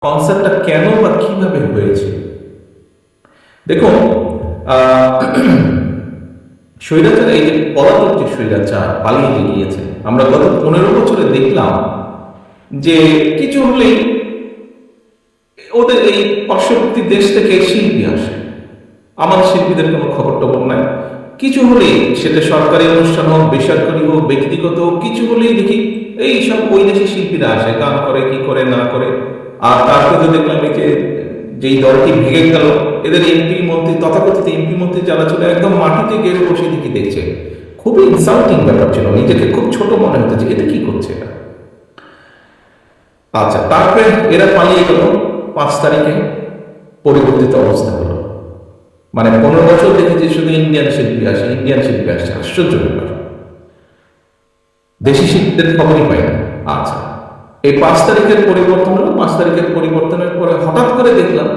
কনসেপ্টটা কেন বা কিভাবে হয়েছে? দেখুন, আহ, স্বৈরাচার, এই যে পলাতক যে স্বৈরাচার পালিয়ে যে গিয়েছে, আমরা গত 15 বছরে দেখলাম যে কিছু হলেই ওদের এই পার্শ্ববর্তী দেশ থেকে শিল্পী আসে, আমাদের শিল্পীদের কোনো খবর টবর নাই। কিছু হলেই, সেটা সরকারি অনুষ্ঠান হোক, বেসরকারি হোক, ব্যক্তিগত হোক, কিছু হলেই দেখি এই সব ওই দেশের শিল্পীরা আসে, গান করে, কি করে না করে। আর তারপরে দেখলাম এই যে যেই দলটি ভেঙে গেল, এদের এমপি মন্ত্রী, তথাকথিত এমপি মন্ত্রী যারা ছিল, একদম মাটিতে গেড়ে বসে দেখি দেখছে। খুবই ইনসাল্টিং ব্যাপার ছিল, নিজেকে খুব ছোট মনে হতো যে এটা কি করছে এরা। আচ্ছা, তারপরে এরা পালিয়ে গেল, 5 তারিখে পরিবর্তিত অবস্থা হলো। মানে 15 বছর দেখেছি শুধু ইন্ডিয়ান শিল্পী আসে, ইন্ডিয়ান শিল্পী আসছে, আশ্চর্য ব্যাপার। দেশি শিল্পীদের খবরই পাই না। আচ্ছা, এই 5 তারিখের পরিবর্তন হলো, 5 তারিখের পরিবর্তনের পরে হঠাৎ করে দেখলাম